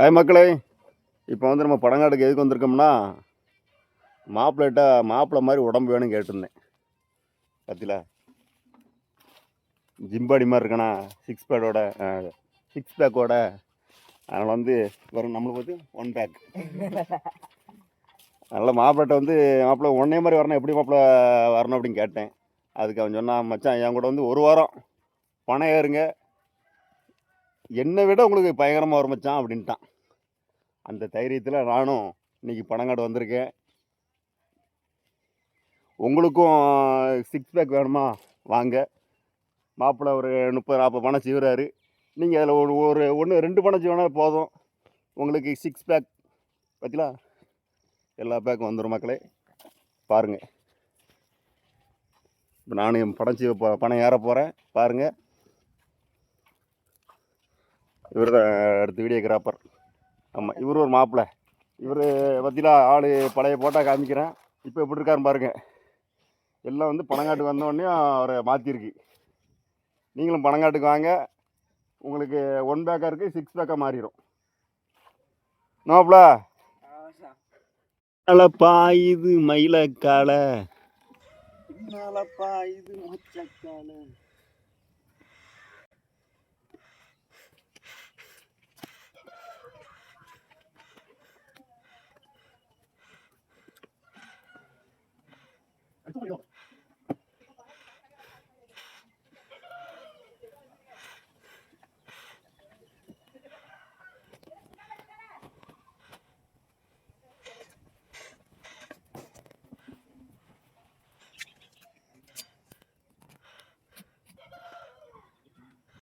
Hi மக்களே, இப்போ வந்து நம்ம பனங்காட்டுக்கு எதுக்கு வந்திருக்கோம்னா, மாப்பிள்ளை மாதிரி உடம்பு வேணும்னு கேட்டிருந்தேன். பத்தில ஜிம்பாடி மாதிரி இருக்கணா, சிக்ஸ் பேக்கோட. அதனால் வந்து வரும் நம்மளுக்கு வந்து 1 பேக். அதனால் மாப்பிள்ளை ஒன்னே மாதிரி வரணும், எப்படி மாப்பிள்ளை வரணும் அப்படின்னு கேட்டேன். அதுக்கு அவன் சொன்னான், மச்சான் என் கூட வந்து 1 வாரம் பணம் ஏறுங்க, என்னை விட உங்களுக்கு பயங்கரமாக வரும் மச்சான் அப்படின்ட்டான். அந்த தைரியத்தில் நானும் இன்றைக்கி பனங்காடு வந்திருக்கேன். உங்களுக்கும் 6 பேக் வேணுமா வாங்க. மாப்பிள்ளை ஒரு 30-40 பணம் செய்கிறாரு. நீங்கள் அதில் ஒரு 1-2 பணம் செய்வேனா போதும், உங்களுக்கு 6 பேக் பார்த்தீங்களா, எல்லா பேக்கும் வந்துடும் மக்களே. பாருங்கள், இப்போ நானும் பணம் ஏற போகிறேன் பாருங்கள். இவர் தான் அடுத்த வீடியோகிராஃபர். ஆமாம், இவர் ஒரு மாப்பிள்ளை. இவர் பார்த்தீங்களா, ஆள் பழைய போட்டால் காமிக்கிறேன். இப்போ எப்படி இருக்காருன்னு பாருங்கள். எல்லாம் வந்து பனங்காட்டுக்கு வந்தோடனே அவரை மாற்றிருக்கு. நீங்களும் பனங்காட்டுக்கு வாங்க, உங்களுக்கு 1 பேக்காக இருக்குது, 6 பேக்காக மாறிடும். நோப்லா பாயுது மயிலக்கால, பாயுது மொச்சக்கால.